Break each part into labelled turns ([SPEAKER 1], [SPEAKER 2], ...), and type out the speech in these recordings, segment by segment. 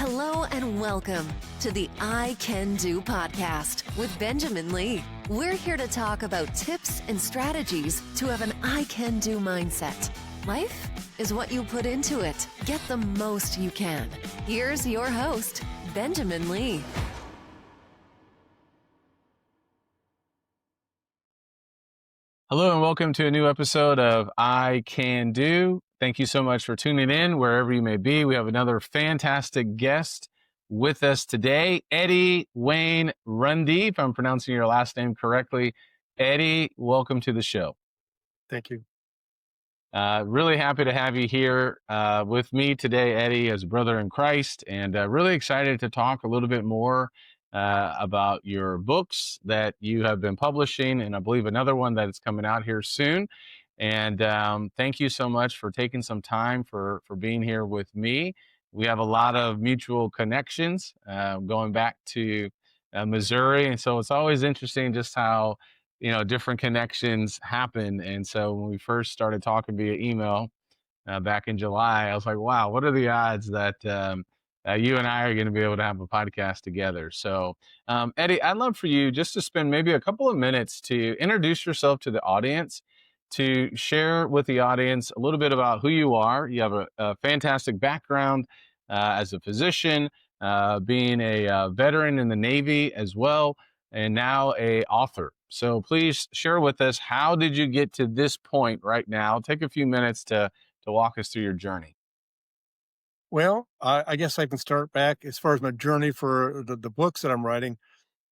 [SPEAKER 1] Hello and welcome to the I Can Do podcast with Benjamin Lee. We're here to talk about tips and strategies to have an I Can Do mindset. Life is what you put into it. Get the most you can. Here's your host, Benjamin Lee.
[SPEAKER 2] Hello and welcome to a new episode of I Can Do. Thank you so much for tuning in wherever you may be. We have another fantastic guest with us today, Eddie Wayne Runde, if I'm pronouncing your last name correctly. Eddie, welcome to the show.
[SPEAKER 3] Thank you.
[SPEAKER 2] Really happy to have you here with me today, Eddie, as a brother in Christ, and really excited to talk a little bit more about your books that you have been publishing, and I believe another one that is coming out here soon. And thank you so much for taking some time for being here with me. We have a lot of mutual connections going back to Missouri, and so it's always interesting just how different connections happen. And so when we first started talking via email back in July, I was like, wow, what are the odds that you and I are going to be able to have a podcast together? So Eddie, I'd love for you just to spend maybe a couple of minutes to introduce yourself to the audience, to share with the audience a little bit about who you are. You have a fantastic background as a physician, being a veteran in the Navy as well, and now an author. So please share with us, how did you get to this point right now? Take a few minutes to walk us through your journey.
[SPEAKER 3] Well, I guess I can start back as far as my journey for the books that I'm writing.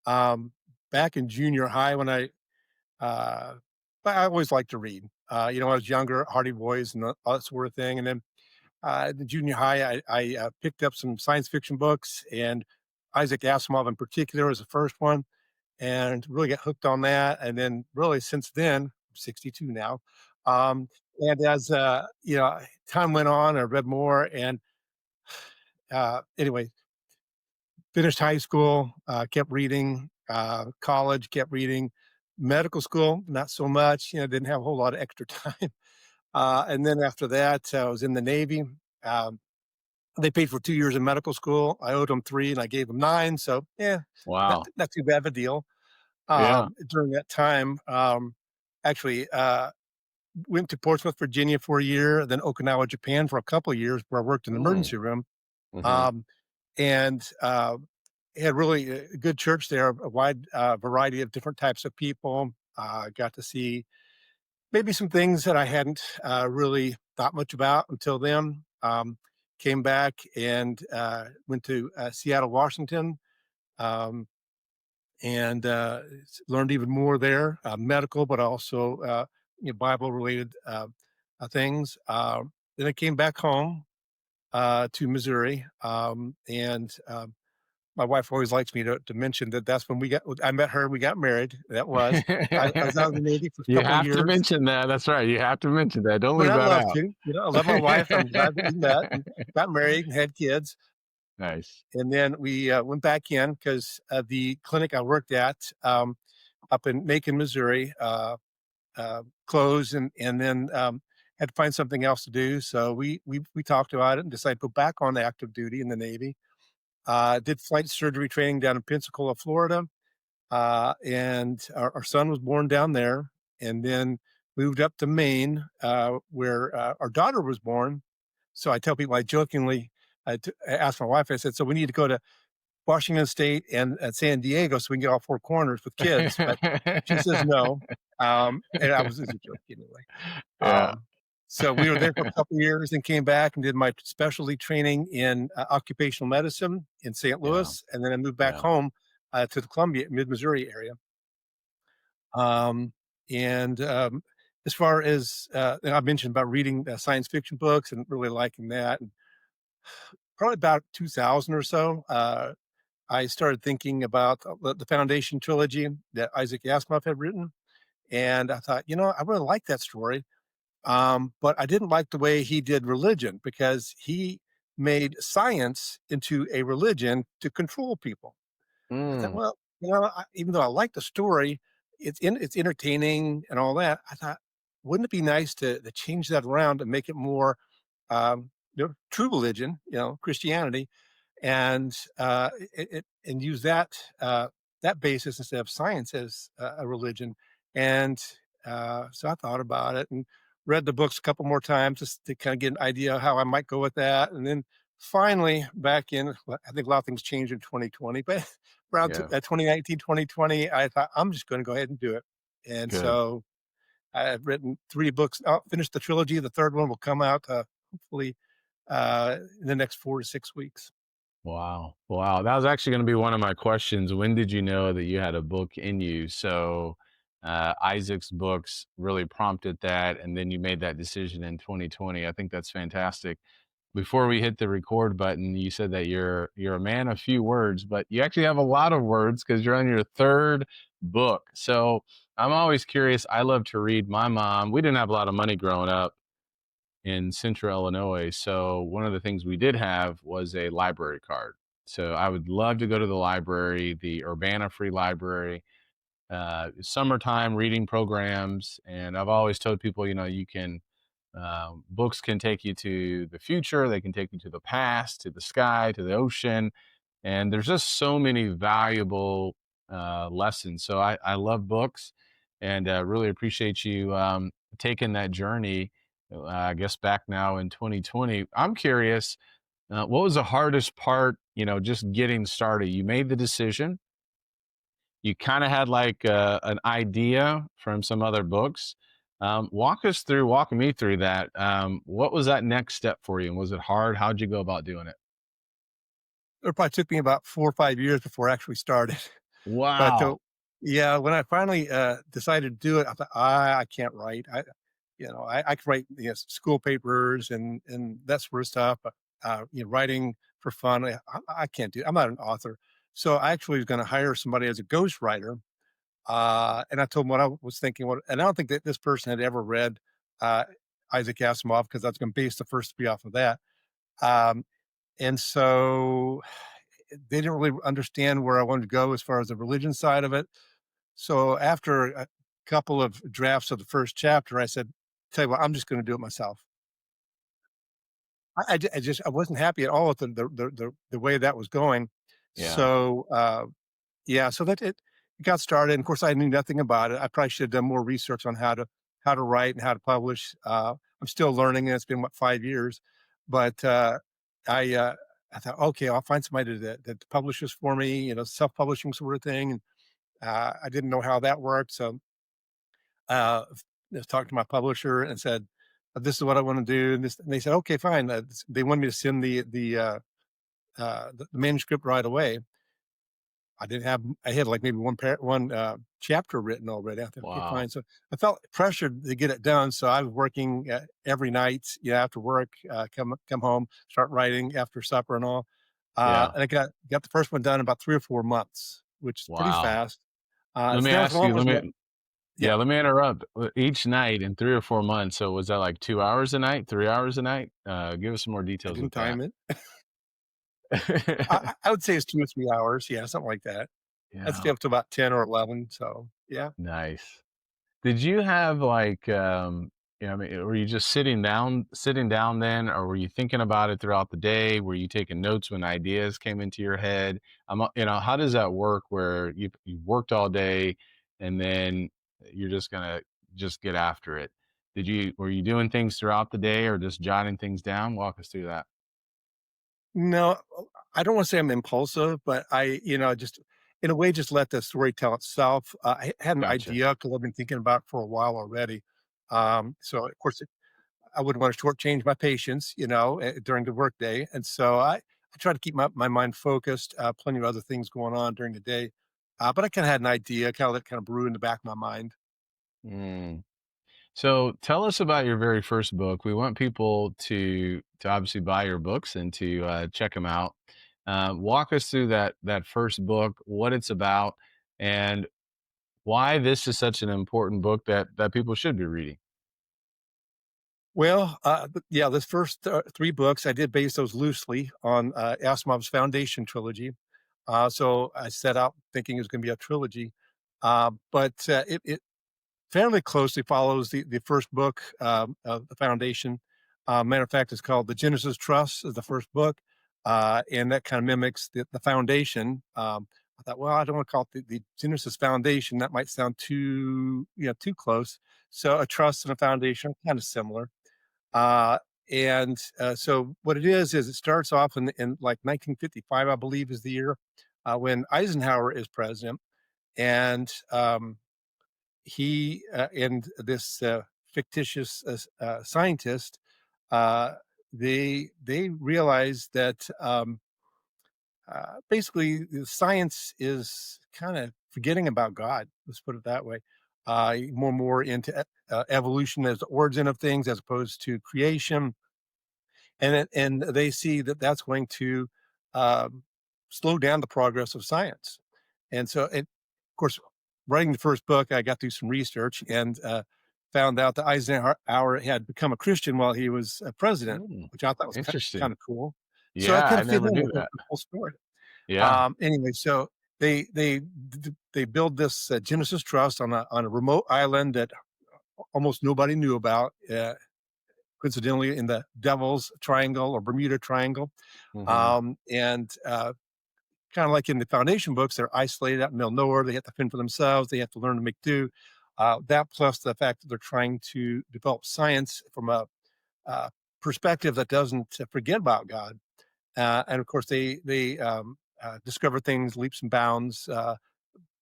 [SPEAKER 3] Back in junior high, when I always liked to read. I was younger, Hardy Boys and all that sort of thing. And then in junior high, I picked up some science fiction books, and Isaac Asimov in particular was the first one, and really got hooked on that. And then really since then, I'm 62 now. And as time went on, I read more, and anyway, finished high school, kept reading, college, kept reading, medical school, not so much, didn't have a whole lot of extra time. And then after that, I was in the Navy. They paid for 2 years of medical school. I owed them 3 and I gave them 9. So
[SPEAKER 2] Wow.
[SPEAKER 3] not too bad of a deal.
[SPEAKER 2] Yeah.
[SPEAKER 3] During that time, actually, went to Portsmouth, Virginia for a year, then Okinawa, Japan for a couple of years, where I worked in the emergency room.
[SPEAKER 2] Mm-hmm.
[SPEAKER 3] And had really a good church there, a wide variety of different types of people. Got to see maybe some things that I hadn't really thought much about until then. Came back and went to Seattle, Washington, and learned even more there, medical, but also Bible-related things. Then I came back home to Missouri, and my wife always likes me to mention that that's when I met her, we got married. That was, I was out of the Navy for a
[SPEAKER 2] You
[SPEAKER 3] couple of
[SPEAKER 2] have
[SPEAKER 3] years.
[SPEAKER 2] to mention that. That's right. You have to mention that. Don't
[SPEAKER 3] But
[SPEAKER 2] leave
[SPEAKER 3] I
[SPEAKER 2] that
[SPEAKER 3] love
[SPEAKER 2] out.
[SPEAKER 3] to, I love my wife. I'm glad that we met and got married and had kids.
[SPEAKER 2] Nice.
[SPEAKER 3] And then we went back in because the clinic I worked at up in Macon, Missouri, closed, and then had to find something else to do. So we talked about it and decided to go back on active duty in the Navy. Did flight surgery training down in Pensacola, Florida. And our son was born down there, and then moved up to Maine, where our daughter was born. So I tell people, I jokingly asked my wife, I said, so we need to go to Washington State and San Diego so we can get all 4 corners with kids. But she says no. And I was just a joke anyway.
[SPEAKER 2] Yeah.
[SPEAKER 3] So we were there for a couple of years and came back and did my specialty training in occupational medicine in St. Louis. And then I moved back home to the Columbia, mid-Missouri area. As far as, and I mentioned about reading science fiction books and really liking that, and probably about 2000 or so, I started thinking about the Foundation trilogy that Isaac Asimov had written. And I thought, I really like that story. But I didn't like the way he did religion, because he made science into a religion to control people. I thought, well, even though I like the story, it's entertaining and all that, I thought, wouldn't it be nice to change that around and make it more true religion, Christianity, and and use that basis instead of science as a religion. And so I thought about it and read the books a couple more times just to kind of get an idea how I might go with that. And then finally, back in, well, I think a lot of things changed in 2020, but around
[SPEAKER 2] Yeah,
[SPEAKER 3] 2019, 2020, I thought I'm just going to go ahead and do it. And
[SPEAKER 2] good.
[SPEAKER 3] so I've written 3 books. I'll finish the trilogy. The third one will come out hopefully in the next 4 to 6 weeks.
[SPEAKER 2] Wow. Wow. That was actually going to be one of my questions. When did you know that you had a book in you? So, Isaac's books really prompted that. And then you made that decision in 2020. I think that's fantastic. Before we hit the record button, you said that you're a man of few words, but you actually have a lot of words because you're on your third book. So I'm always curious. I love to read. My mom, we didn't have a lot of money growing up in central Illinois. So one of the things we did have was a library card. So I would love to go to the library, the Urbana Free Library, summertime reading programs. And I've always told people, you can, books can take you to the future, they can take you to the past, to the sky, to the ocean. And there's just so many valuable lessons. So I love books and really appreciate you taking that journey. I guess back now in 2020. I'm curious, what was the hardest part, just getting started? You made the decision. You kind of had like an idea from some other books. Walk me through that. What was that next step for you? And was it hard? How'd you go about doing it?
[SPEAKER 3] It probably took me about 4 or 5 years before I actually started. But,
[SPEAKER 2] Wow.
[SPEAKER 3] yeah, when I finally, decided to do it, I thought, I can't write." I could write, school papers and that sort of stuff, but, writing for fun, I can't do I'm not an author. So I actually was gonna hire somebody as a ghostwriter, and I told him what I was thinking, and I don't think that this person had ever read, uh, Isaac Asimov because I was gonna base the first 3 off of that. Um, and so they didn't really understand where I wanted to go as far as the religion side of it. So after a couple of drafts of the first chapter, I said, "Tell you what, I'm just going to do it myself." I wasn't happy at all with the way that was going.
[SPEAKER 2] Yeah.
[SPEAKER 3] So yeah, so that it got started. And of course, I knew nothing about it. I probably should have done more research on how to write and how to publish. I'm still learning, and it's been 5 years, but I uh, I thought, okay, I'll find somebody that publishes for me, self publishing sort of thing. And I didn't know how that worked, so uh, just talked to my publisher and said, "This is what I want to do." And they said, "Okay, fine." They wanted me to send the manuscript right away. I didn't have. I had like maybe one chapter written already. I thought, okay,
[SPEAKER 2] Wow.
[SPEAKER 3] fine. So I felt pressured to get it done. So I was working every night, after work, come home, start writing after supper and all.
[SPEAKER 2] Yeah.
[SPEAKER 3] And I got the first one done in about 3 or 4 months, which is pretty
[SPEAKER 2] Wow.
[SPEAKER 3] fast.
[SPEAKER 2] Let me
[SPEAKER 3] So now as
[SPEAKER 2] ask
[SPEAKER 3] long
[SPEAKER 2] you,
[SPEAKER 3] as yeah,
[SPEAKER 2] let me interrupt. Each night in 3 or 4 months. So was that like 2 hours a night, 3 hours a night? Give us some more
[SPEAKER 3] I
[SPEAKER 2] details
[SPEAKER 3] didn't
[SPEAKER 2] with that.
[SPEAKER 3] time it. I would say it's 2 or 3 hours. Yeah, something like that. I'd stay
[SPEAKER 2] Yeah.
[SPEAKER 3] up to about 10 or 11. So yeah.
[SPEAKER 2] Nice. Did you have like, I mean, were you just sitting down then, or were you thinking about it throughout the day? Were you taking notes when ideas came into your head? How does that work where you worked all day and then you're just gonna just get after it? Were you doing things throughout the day or just jotting things down? Walk us through that.
[SPEAKER 3] No, I don't wanna say I'm impulsive, but just in a way, just let the story tell itself. I had an
[SPEAKER 2] Gotcha.
[SPEAKER 3] idea because 'cause I've been thinking about it for a while already. So of course, I wouldn't wanna shortchange my patients, during the workday, and so I try to keep my mind focused, plenty of other things going on during the day, but I kinda had an idea, kinda let kinda brew in the back of my mind.
[SPEAKER 2] Mm. So tell us about your very first book. We want people to obviously buy your books and to check them out. Walk us through that first book, what it's about, and why this is such an important book that people should be reading.
[SPEAKER 3] Well, yeah, this first 3 books, I did base those loosely on, Asimov's Foundation trilogy. So I set out thinking it was gonna be a trilogy, but it fairly closely follows the first book, of the Foundation. Matter of fact, it's called The Genesis Trust is the first book. and that kind of mimics the foundation. I thought, well, I don't want to call it the Genesis Foundation. That might sound too close. So a trust and a foundation are kind of similar. Uh, so what it is it starts off in like 1955, I believe, is the year when Eisenhower is president, and he and this fictitious scientist, they realize that basically science is kind of forgetting about God. Let's put it that way. More into evolution as the origin of things as opposed to creation, and they see that that's going to um, slow down the progress of science. And so, of course, writing the first book, I got through some research and found out that Eisenhower had become a Christian while he was president,
[SPEAKER 2] Mm,
[SPEAKER 3] which I thought was kind
[SPEAKER 2] interesting.
[SPEAKER 3] of cool. So I
[SPEAKER 2] Yeah,
[SPEAKER 3] kind
[SPEAKER 2] I
[SPEAKER 3] of fit
[SPEAKER 2] never
[SPEAKER 3] in
[SPEAKER 2] knew
[SPEAKER 3] with
[SPEAKER 2] that.
[SPEAKER 3] the whole story.
[SPEAKER 2] Yeah.
[SPEAKER 3] Anyway, so they build this Genesis Trust on a remote island that almost nobody knew about. Coincidentally, in the Devil's Triangle or Bermuda Triangle,
[SPEAKER 2] Hmm.
[SPEAKER 3] and kind of like in the foundation books, they're isolated out in the middle of nowhere. They have to fend for themselves. They have to learn to make do. That plus the fact that they're trying to develop science from a uh, perspective that doesn't forget about God. And of course, they discover things leaps and bounds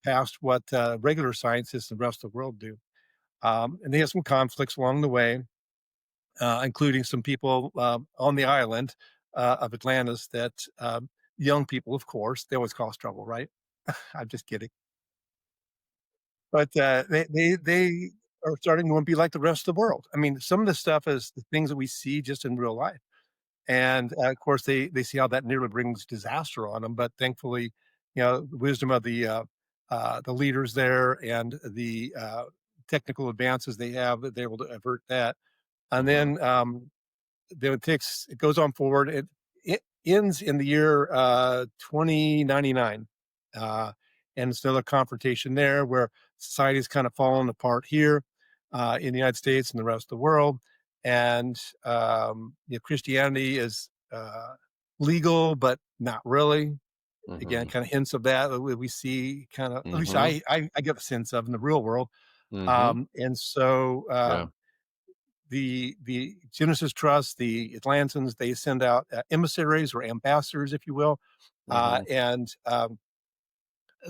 [SPEAKER 3] past what regular scientists and the rest of the world do. And they have some conflicts along the way, including some people on the island of Atlantis that young people, of course, they always cause trouble, right? I'm just kidding. But they are starting to be like the rest of the world. I mean, some of the stuff is the things that we see just in real life. And of course, they see how that nearly brings disaster on them. But thankfully, the wisdom of the leaders there and the technical advances they have, that they're able to avert that. And
[SPEAKER 2] Hmm.
[SPEAKER 3] then it goes on forward. It ends in the year 2099, uh, and it's another confrontation there where society's kind of fallen apart here in the United States and the rest of the world, and Christianity is legal but not really. Again,
[SPEAKER 2] Hmm.
[SPEAKER 3] kind of hints of that we see kind of, at least
[SPEAKER 2] Hmm.
[SPEAKER 3] I get a sense of in the real world.
[SPEAKER 2] Hmm.
[SPEAKER 3] And so
[SPEAKER 2] Yeah.
[SPEAKER 3] the Genesis Trust, the Atlantans, they send out emissaries or ambassadors, if you will,
[SPEAKER 2] Hmm.
[SPEAKER 3] and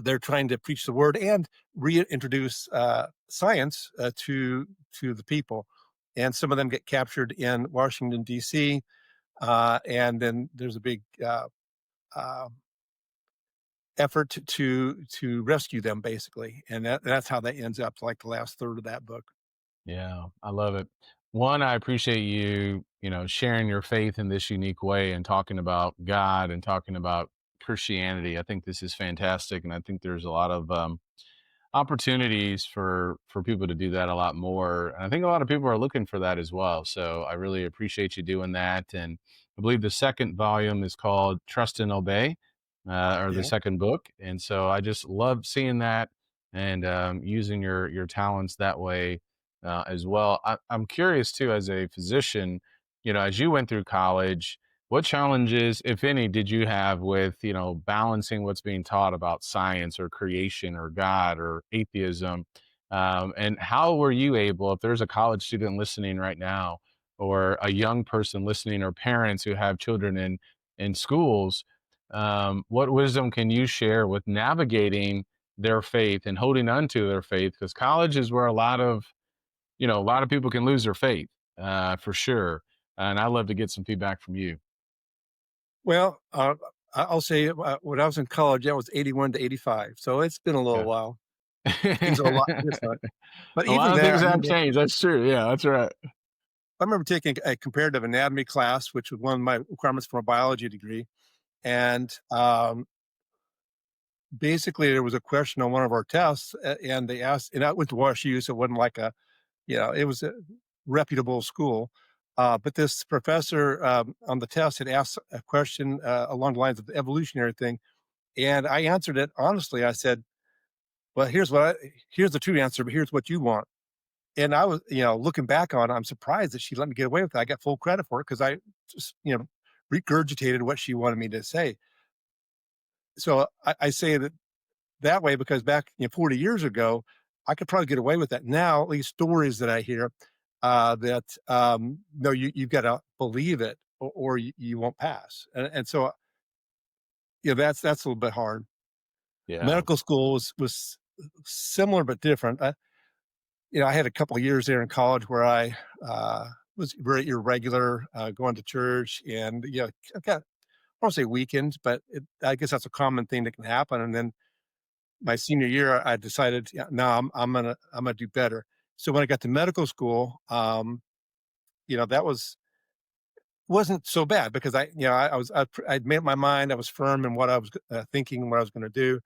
[SPEAKER 3] they're trying to preach the word and reintroduce science to the people. And some of them get captured in Washington D.C., and then there's a big uh, effort to rescue them, basically, and that's how that ends up, like the last third of that book.
[SPEAKER 2] Yeah, I love it. One, I appreciate you, sharing your faith in this unique way and talking about God and talking about Christianity. I think this is fantastic, and I think there's a lot of opportunities for people to do that a lot more. And I think a lot of people are looking for that as well. So I really appreciate you doing that. And I believe the second volume is called Trust and Obey, or the
[SPEAKER 3] Yeah.
[SPEAKER 2] second book. And so I just love seeing that and using your talents that way as well. I'm curious too, as a physician, as you went through college, what challenges, if any, did you have with, balancing what's being taught about science or creation or God or atheism? And how were you able, if there's a college student listening right now, or a young person listening, or parents who have children in schools, what wisdom can you share with navigating their faith and holding on to their faith? Because college is where a lot of people can lose their faith, for sure. And I'd love to get some feedback from you.
[SPEAKER 3] Well, I'll say when I was in college, that was 81 to 85. So it's been a little
[SPEAKER 2] Yeah.
[SPEAKER 3] while. Things are a lot different. But
[SPEAKER 2] A lot
[SPEAKER 3] even
[SPEAKER 2] of
[SPEAKER 3] then,
[SPEAKER 2] things have changed. That's true. Yeah, that's right.
[SPEAKER 3] I remember taking a comparative anatomy class, which was one of my requirements for a biology degree. And basically, there was a question on one of our tests, and they asked, and I went to WashU, so it wasn't like it was a reputable school. But this professor on the test had asked a question along the lines of the evolutionary thing. And I answered it honestly. I said, well, here's the true answer, but here's what you want. And I was, looking back on it, I'm surprised that she let me get away with it. I got full credit for it because I just, regurgitated what she wanted me to say. So I say that way because back 40 years ago, I could probably get away with that. Now, at least stories that I hear, that no, you've got to believe it, or you won't pass. And so that's a little bit hard.
[SPEAKER 2] Yeah.
[SPEAKER 3] Medical school was similar but different. I had a couple of years there in college where I was very irregular, going to church, and I got, I won't say weekends, but I guess that's a common thing that can happen. And then my senior year, I decided, yeah, no, I'm gonna do better. So when I got to medical school, that wasn't so bad because I'd made up my mind. I was firm in what I was thinking, what I was going to do,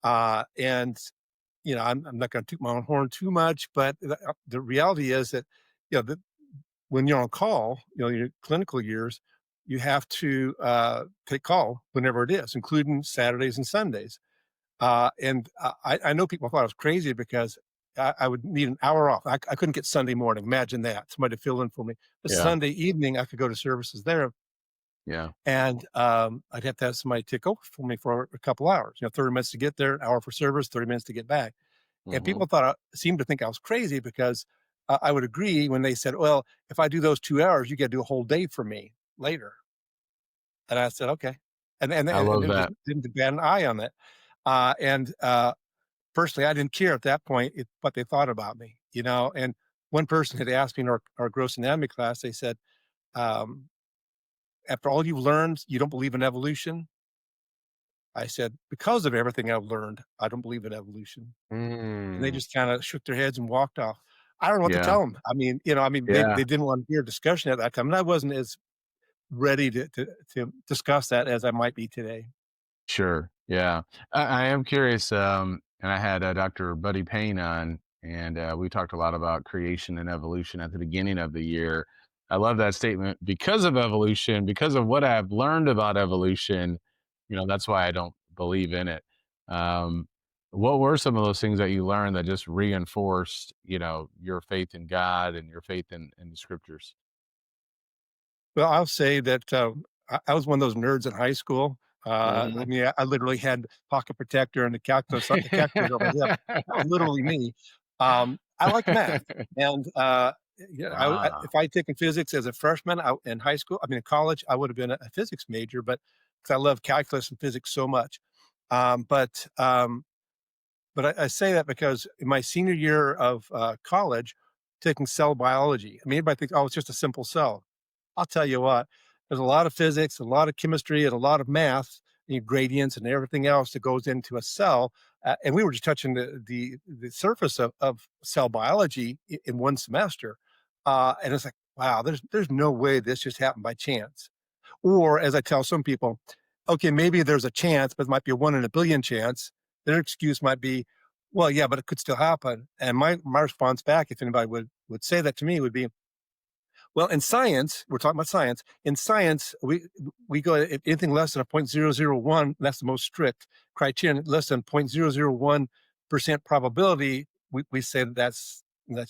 [SPEAKER 3] and I'm not going to toot my own horn too much, but the reality is that that when you're on call, your clinical years, you have to take call whenever it is, including Saturdays and Sundays. I know people thought I was crazy because I would need an hour off. I couldn't get Sunday morning. Imagine that. Somebody to fill in for me. But
[SPEAKER 2] Yeah.
[SPEAKER 3] Sunday evening, I could go to services there,
[SPEAKER 2] Yeah.
[SPEAKER 3] and I'd have to have somebody take over for me for a couple hours. 30 minutes to get there, an hour for service, 30 minutes to get back. And
[SPEAKER 2] Hmm.
[SPEAKER 3] people seemed to think I was crazy because I would agree when they said, "Well, if I do those 2 hours, you got to do a whole day for me later." And I said, "Okay,"
[SPEAKER 2] I
[SPEAKER 3] and
[SPEAKER 2] love
[SPEAKER 3] it just
[SPEAKER 2] that.
[SPEAKER 3] didn't bat an eye on that. And personally, I didn't care at that point what they thought about me, And one person had asked me in our gross anatomy class, they said, um, "After all you've learned, you don't believe in evolution?" I said, "Because of everything I've learned, I don't believe in evolution." And they
[SPEAKER 2] Mm.
[SPEAKER 3] just kind of shook their heads and walked off. I don't know what to
[SPEAKER 2] Yeah.
[SPEAKER 3] tell them. They
[SPEAKER 2] Yeah.
[SPEAKER 3] didn't want to hear discussion at that time, and I wasn't as ready to discuss that as I might be today.
[SPEAKER 2] Sure. Yeah. I am curious. And I had Dr. Buddy Payne on, and we talked a lot about creation and evolution at the beginning of the year. I love that statement because of evolution, because of what I've learned about evolution. That's why I don't believe in it. Um, what were some of those things that you learned that just reinforced, your faith in God and your faith in the scriptures?
[SPEAKER 3] Well, I'll say that, I was one of those nerds in high school. I
[SPEAKER 2] Hmm.
[SPEAKER 3] mean, I literally had pocket protector and the calculator on my hip. That was literally me. I like math, and,
[SPEAKER 2] Ah,
[SPEAKER 3] if I'd taken physics as a freshman in high school, in college, I would have been a physics major, but because I love calculus and physics so much. Um, but, um but I say that because in my senior year of college, taking cell biology, everybody thinks, oh, it's just a simple cell. I'll tell you what, there's a lot of physics, a lot of chemistry, and a lot of math, gradients, and everything else that goes into a cell. And we were just touching the surface of cell biology in one semester. And it's like, wow, there's no way this just happened by chance. Or as I tell some people, okay, maybe there's a chance, but it might be a 1 in a billion chance. Their excuse might be, well, yeah, but it could still happen. And my response back, if anybody would say that to me, would be, well, in science, we're talking about science. In science, we go if anything less than a 0.001, that's the most strict criterion. Less than 0.001% probability, we say that's not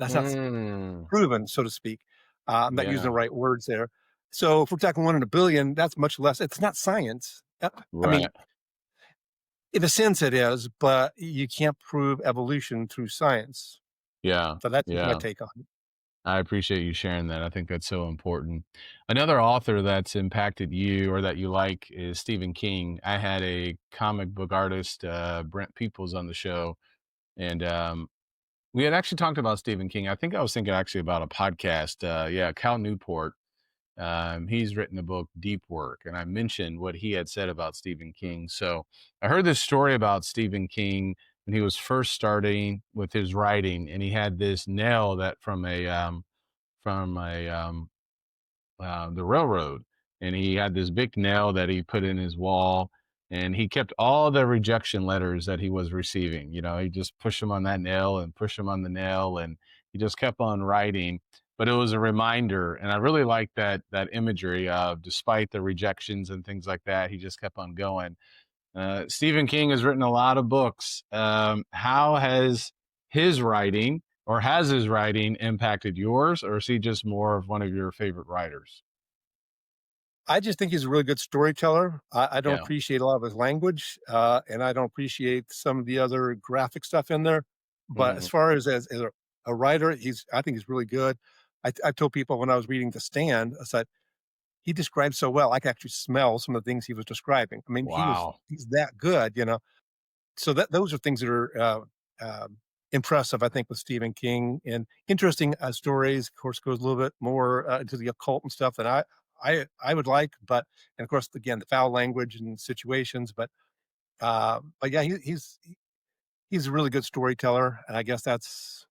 [SPEAKER 2] mm,
[SPEAKER 3] proven, so to speak. I'm not using
[SPEAKER 2] yeah,
[SPEAKER 3] the right words there. So if we're talking 1 in a billion, that's much less. It's not science. I mean,
[SPEAKER 2] right.
[SPEAKER 3] in a sense, it is, but you can't prove evolution through science.
[SPEAKER 2] Yeah,
[SPEAKER 3] So that's just my
[SPEAKER 2] yeah.
[SPEAKER 3] take on it.
[SPEAKER 2] I appreciate you sharing that. I think that's so important. Another author that's impacted you or that you like is Stephen King. I had a comic book artist, Brent Peoples, on the show, and we had actually talked about Stephen King. I think I was thinking actually about a podcast. Yeah, Cal Newport. He's written the book Deep Work, and I mentioned what he had said about Stephen King. So I heard this story about Stephen King when he was first starting with his writing, and he had this nail that from the railroad, and he had this big nail that he put in his wall, and he kept all the rejection letters that he was receiving. He just pushed them on that nail and pushed them on the nail, and he just kept on writing. But it was a reminder, and I really like that imagery of despite the rejections and things like that, he just kept on going. Stephen King has written a lot of books. How has his writing or has his writing impacted yours, or is he just more of one of your favorite writers?
[SPEAKER 3] I just think he's a really good storyteller. I don't
[SPEAKER 2] Yeah.
[SPEAKER 3] appreciate a lot of his language, and I don't appreciate some of the other graphic stuff in there. But as
[SPEAKER 2] Mhm.
[SPEAKER 3] far as a writer, I think he's really good. I told people when I was reading The Stand, I said he described so well. I could actually smell some of the things he was describing. I mean,
[SPEAKER 2] Wow.
[SPEAKER 3] he's that good, you know. So that those are things that are impressive, I think, with Stephen King and interesting stories. Of course, goes a little bit more into the occult and stuff that I would like, but and of course, again, the foul language and situations. But yeah, he's a really good storyteller, and I guess that's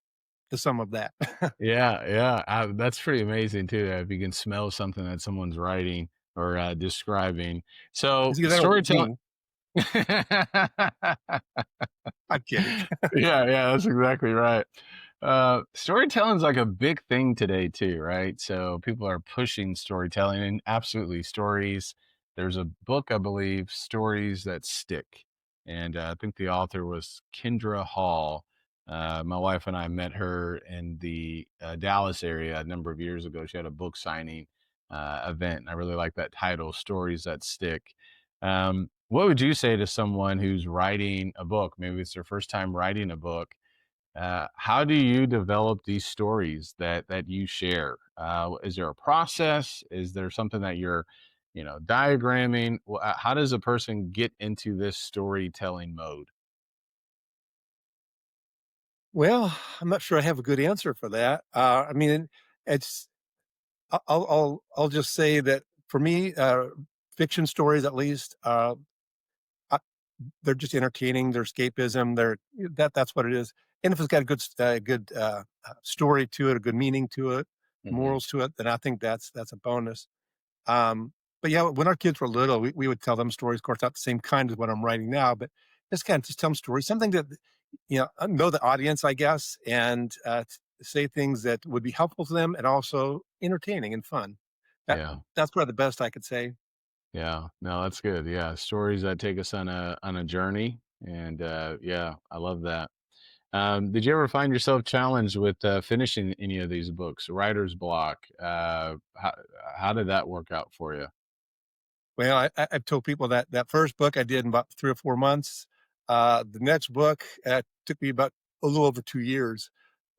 [SPEAKER 3] the sum of that.
[SPEAKER 2] Yeah, yeah, that's pretty amazing too, if you can smell something that someone's writing or, describing. So,
[SPEAKER 3] Because I don't
[SPEAKER 2] storytelling.
[SPEAKER 3] mean I'm kidding.
[SPEAKER 2] Yeah, yeah, that's exactly right. Storytelling's like a big thing today too, right? So people are pushing storytelling and absolutely stories. There's a book, I believe, Stories That Stick. And I think the author was Kendra Hall. My wife and I met her in the Dallas area a number of years ago. She had a book signing event, and I really like that title, Stories That Stick. What would you say to someone who's writing a book? Maybe it's their first time writing a book. How do you develop these stories that you share? Is there a process? Is there something that you're, diagramming? How does a person get into this storytelling mode?
[SPEAKER 3] Well, I'm not sure I have a good answer for that. I mean, it's I'll just say that for me, fiction stories at least, uh, they're just entertaining. They're escapism. That's what it is. And if it's got a good story to it, a good meaning to it,
[SPEAKER 2] Hmm.
[SPEAKER 3] morals to it, then I think that's a bonus. Um, but yeah, when our kids were little, we would tell them stories. Of course, not the same kind as what I'm writing now, but just tell them stories, something that know the audience, I guess, and say things that would be helpful to them and also entertaining and fun. That
[SPEAKER 2] Yeah,
[SPEAKER 3] that's probably the best I could say.
[SPEAKER 2] yeah. No, that's good. Yeah, stories that take us on a journey, and yeah, I love that. Did you ever find yourself challenged with finishing any of these books? Writer's block. How did that work out for you?
[SPEAKER 3] Well, I've told people that that first book I did in about 3 or 4 months. The next book took me about a little over 2 years.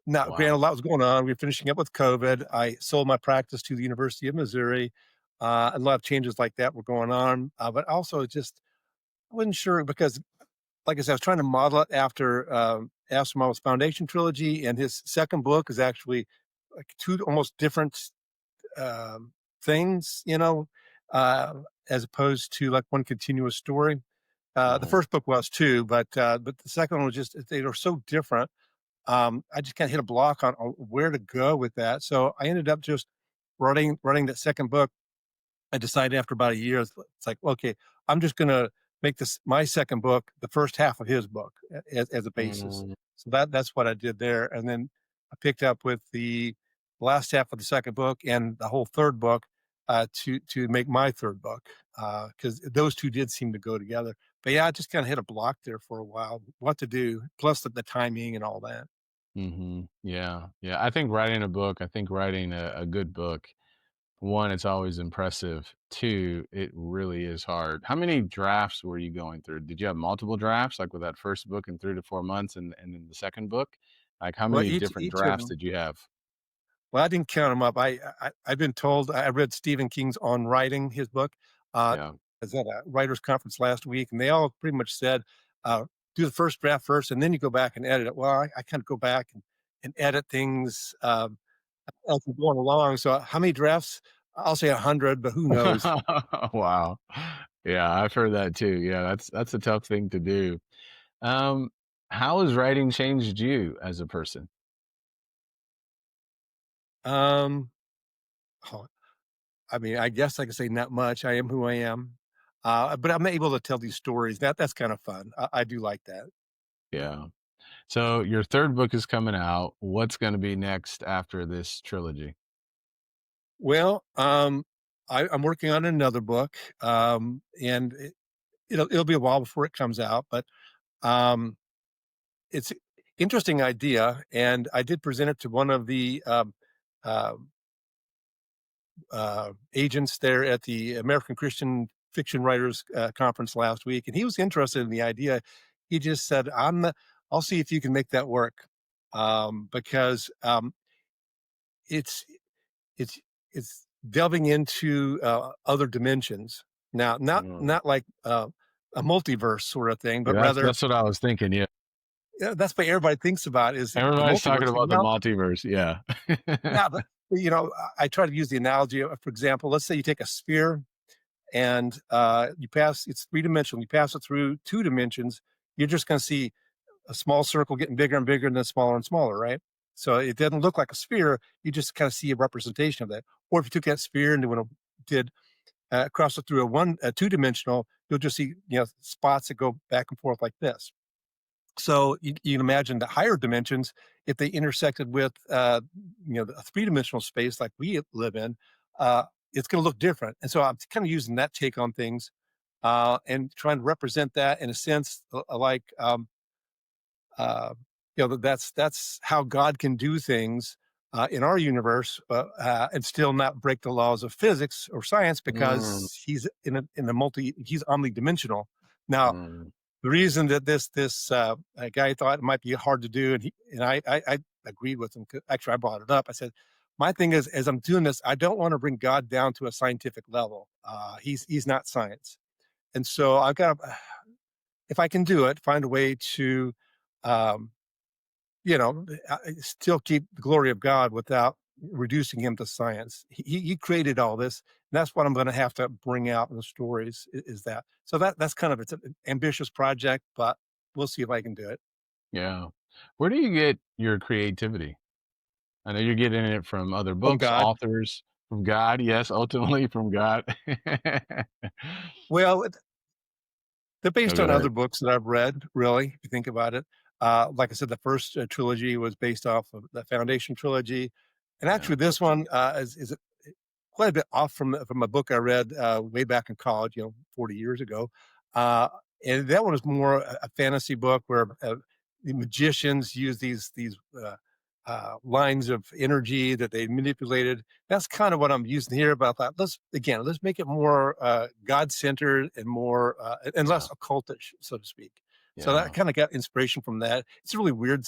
[SPEAKER 3] Now, granted, a
[SPEAKER 2] Wow.
[SPEAKER 3] lot was going on. We were finishing up with COVID. I sold my practice to the University of Missouri. A lot of changes like that were going on, but also just I wasn't sure because, like I said, I was trying to model it after Asimov's Foundation trilogy, and his second book is actually like two almost different um, things, uh, as opposed to like one continuous story. The
[SPEAKER 2] Uh-huh.
[SPEAKER 3] first book was too, but the second one was just they were so different. I just kind of hit a block on where to go with that. So I ended up just writing that second book. I decided after about a year, it's like, okay, I'm just going to make this my second book, the first half of his book as a basis.
[SPEAKER 2] Mm,
[SPEAKER 3] So that's what I did there. And then I picked up with the last half of the second book and the whole third book to make my third book because those two did seem to go together. But yeah, I just kind of hit a block there for a while, what to do, plus the timing and all that.
[SPEAKER 2] mhm. Yeah, yeah. I think writing a good book, one, it's always impressive. Two, it really is hard. How many drafts were you going through? Did you have multiple drafts, like with that first book in 3 to 4 months and then the second book? Like, how
[SPEAKER 3] Well,
[SPEAKER 2] many different
[SPEAKER 3] each of
[SPEAKER 2] drafts
[SPEAKER 3] them.
[SPEAKER 2] did you have?
[SPEAKER 3] Well, I didn't count them up. I've been told I read Stephen King's On Writing, his book.
[SPEAKER 2] Yeah.
[SPEAKER 3] I was at a writers conference last week, and they all pretty much said, "Do the first draft first, and then you go back and edit it." Well, I kind of go back and edit things as we're going along. So, how many drafts? I'll say 100, but who knows?
[SPEAKER 2] Wow. Yeah, I've heard that too. Yeah, that's a tough thing to do. Um, how has writing changed you as a person?
[SPEAKER 3] Um, oh, I mean, I guess I could say not much. I am who I am, but I'm able to tell these stories. That's kind of fun. I do like that.
[SPEAKER 2] Yeah. So your third book is coming out. What's going to be next after this trilogy?
[SPEAKER 3] Well, I'm working on another book, and it'll be a while before it comes out, but um, it's an interesting idea, and I did present it to one of the um, agents there at the American Christian Fiction Writers Conference last week, and he was interested in the idea. He just said, I'll see if you can make that work, because it's it's it's delving into other dimensions now,
[SPEAKER 2] Mm.
[SPEAKER 3] not like a multiverse sort of thing,
[SPEAKER 2] Yeah,
[SPEAKER 3] but rather,
[SPEAKER 2] that's what I was thinking. Yeah,
[SPEAKER 3] yeah, that's what everybody thinks about is the
[SPEAKER 2] everybody's talking
[SPEAKER 3] multiverse. And,
[SPEAKER 2] about the multiverse. Yeah.
[SPEAKER 3] yeah, but I try to use the analogy of, for example, let's say you take a sphere and it's three-dimensional. You pass it through two dimensions, you're just going to see a small circle getting bigger and bigger and then smaller and smaller, right? So it doesn't look like a sphere. You just kind of see a representation of that. Or if you took that sphere and did cross it through a two-dimensional, you'll just see spots that go back and forth like this. So you can imagine the higher dimensions, if they intersected with a three-dimensional space like we live in, it's going to look different. And so I'm kind of using that take on things, and trying to represent that in a sense, like uh, that's how God can do things in our universe, and still not break the laws of physics or science,
[SPEAKER 2] Mm,
[SPEAKER 3] because he's he's omnidimensional. Now,
[SPEAKER 2] mm.
[SPEAKER 3] the reason that this guy thought it might be hard to do, and I agreed with him. Actually, I brought it up. I said, my thing is, as I'm doing this, I don't want to bring God down to a scientific level. He's not science, and so I've got to, if I can do it, find a way to, um, still keep the glory of God without reducing him to science. He created all this, and that's what I'm going to have to bring out in the stories. Is that so? That's kind of, it's an ambitious project, but we'll see if I can do it.
[SPEAKER 2] Yeah. Where do you get your creativity? I know you're getting it from other
[SPEAKER 3] From
[SPEAKER 2] books,
[SPEAKER 3] God.
[SPEAKER 2] authors, from God. Yes, ultimately from God.
[SPEAKER 3] Well, they're
[SPEAKER 2] No,
[SPEAKER 3] based
[SPEAKER 2] go
[SPEAKER 3] on other
[SPEAKER 2] ahead.
[SPEAKER 3] books that I've read, really, if you think about it. Like I said, the first trilogy was based off of the Foundation trilogy. And
[SPEAKER 2] Yeah.
[SPEAKER 3] actually, this one is quite a bit off from a book I read way back in college, 40 years ago. Uh, and that one was more a fantasy book where the magicians use these lines of energy that they manipulated. That's kind of what I'm using here. But I thought, let's make it more God centered and more and
[SPEAKER 2] Yeah.
[SPEAKER 3] less occultish, so to speak. So that
[SPEAKER 2] Yeah.
[SPEAKER 3] kind of got inspiration from that. It's a really weird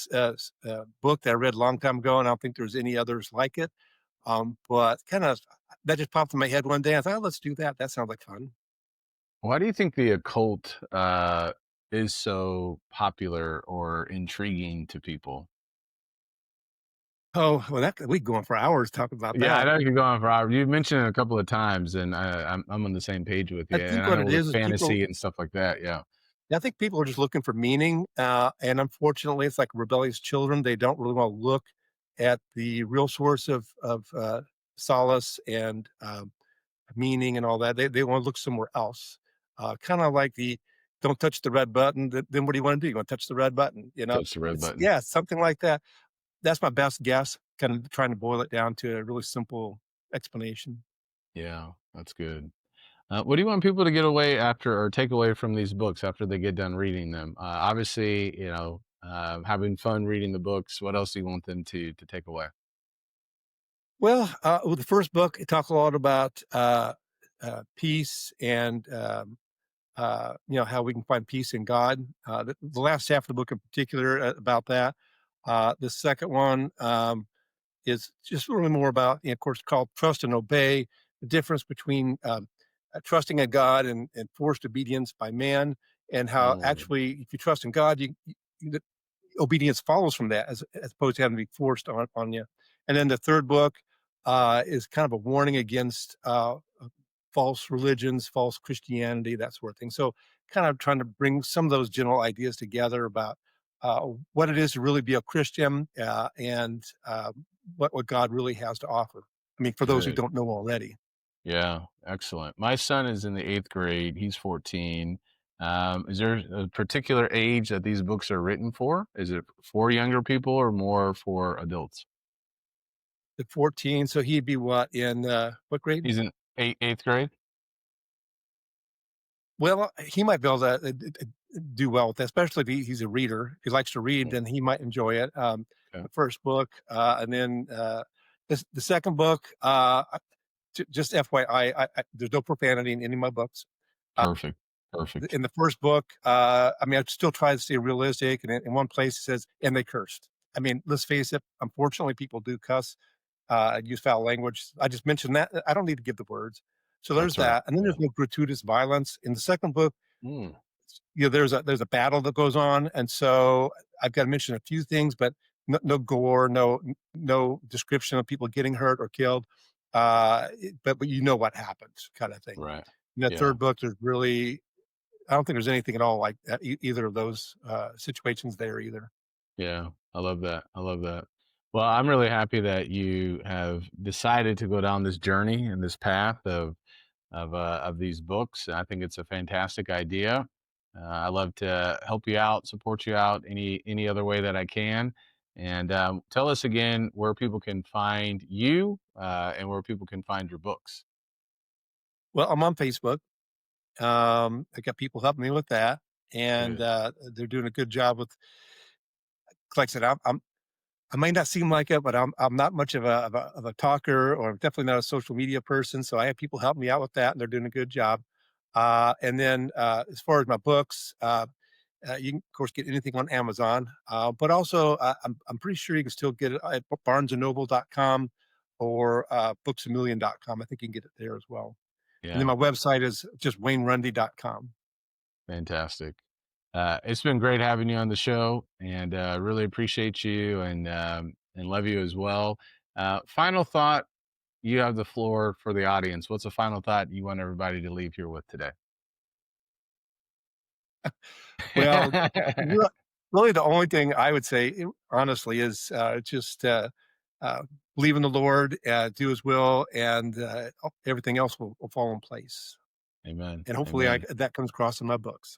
[SPEAKER 3] book that I read a long time ago, and I don't think there's any others like it. But kind of that just popped in my head one day. I thought, oh, let's do that. That sounds like fun.
[SPEAKER 2] Why do you think the occult is so popular or intriguing to people?
[SPEAKER 3] Oh, well, we go on for hours talking about
[SPEAKER 2] Yeah, I
[SPEAKER 3] that.
[SPEAKER 2] know you could go on for hours. You mentioned it a couple of times, and I'm on the same page with
[SPEAKER 3] I
[SPEAKER 2] you. And
[SPEAKER 3] think
[SPEAKER 2] I
[SPEAKER 3] what
[SPEAKER 2] know
[SPEAKER 3] it
[SPEAKER 2] with
[SPEAKER 3] is people.
[SPEAKER 2] fantasy and stuff like that. Yeah.
[SPEAKER 3] I think people are just looking for meaning, and unfortunately, it's like rebellious children. They don't really want to look at the real source of solace and meaning and all that. They want to look somewhere else. Kind of like the "don't touch the red button." Then what do you want to do? You want to touch the red button?
[SPEAKER 2] Touch the red
[SPEAKER 3] It's,
[SPEAKER 2] button.
[SPEAKER 3] yeah, something like that. That's my best guess. Kind of trying to boil it down to a really simple explanation.
[SPEAKER 2] Yeah, that's good. What do you want people to get away after or take away from these books after they get done reading them? Obviously, having fun reading the books. What else do you want them to take away?
[SPEAKER 3] Well, with the first book, it talks a lot about peace and how we can find peace in God. The last half of the book, in particular, about that. The second one is just really more about, of course, called Trust and Obey. The difference between trusting in God and forced obedience by man, and how
[SPEAKER 2] Mm,
[SPEAKER 3] actually, if you trust in God, the obedience follows from that, as opposed to having to be forced on you. And then the third book is kind of a warning against false religions, false Christianity, that sort of thing. So, kind of trying to bring some of those general ideas together about what it is to really be a Christian, and what God really has to offer. I mean, for those who
[SPEAKER 2] good.
[SPEAKER 3] don't know already.
[SPEAKER 2] Yeah, excellent. My son is in the eighth grade. He's 14. Is there a particular age that these books are written for? Is it for younger people or more for adults?
[SPEAKER 3] At 14, so he'd be in what grade?
[SPEAKER 2] He's in eighth grade.
[SPEAKER 3] Well, he might be able to do well with that, especially if he's a reader. If he likes to read,
[SPEAKER 2] Mm,
[SPEAKER 3] then he might enjoy it.
[SPEAKER 2] okay.
[SPEAKER 3] The first book, and then the second book. just FYI, there's no profanity in any of my books. Uh,
[SPEAKER 2] Perfect. Perfect.
[SPEAKER 3] in the first book, I mean, I still try to stay realistic, and in one place it says, "And they cursed." I mean, let's face it. Unfortunately, people do cuss, use foul language. I just mentioned that. I don't need to give the words. So there's
[SPEAKER 2] That's right.
[SPEAKER 3] that, and then
[SPEAKER 2] Yeah.
[SPEAKER 3] there's no gratuitous violence. In the second book,
[SPEAKER 2] Mm,
[SPEAKER 3] there's a battle that goes on, and so I've got to mention a few things, but no gore, no description of people getting hurt or killed. But you know what happens, kind of thing.
[SPEAKER 2] right.
[SPEAKER 3] In the
[SPEAKER 2] Yeah.
[SPEAKER 3] third book, there's really I don't think there's anything at all like that, either of those situations there either.
[SPEAKER 2] Yeah, I love that. I love that. Well, I'm really happy that you have decided to go down this journey and this path of these books. I think it's a fantastic idea. I love to help you out, support you out any other way that I can. And tell us again where people can find you and where people can find your books.
[SPEAKER 3] Well, I'm on Facebook. I got people helping me with that, and
[SPEAKER 2] Good.
[SPEAKER 3] they're doing a good job with. Like I said, I might not seem like it, but I'm not much of a talker, or I'm definitely not a social media person. So I have people helping me out with that, and they're doing a good job. And then as far as my books, you can of course get anything on Amazon, but also I'm pretty sure you can still get it at barnesandnoble.com or booksamillion.com. I think you can get it there as well. And then
[SPEAKER 2] Yeah,
[SPEAKER 3] my website is just waynerunde.com.
[SPEAKER 2] fantastic. It's been great having you on the show, and really appreciate you and love you as well. Final thought. You have the floor for the audience. What's a final thought you want everybody to leave here with today?
[SPEAKER 3] Well, re really the only thing I would say, honestly, is, just, uh, believe in the Lord, do His will, and, everything else will fall in place.
[SPEAKER 2] Amen.
[SPEAKER 3] And hopefully
[SPEAKER 2] Amen.
[SPEAKER 3] that comes across in my books.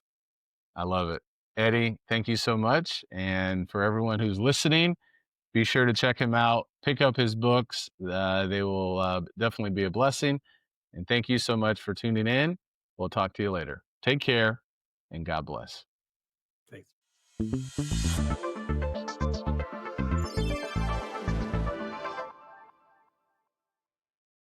[SPEAKER 2] I love it. Eddie, thank you so much. And for everyone who's listening, be sure to check him out, pick up his books. They will definitely be a blessing. And thank you so much for tuning in. We'll talk to you later. Take care and God bless.
[SPEAKER 3] Thanks.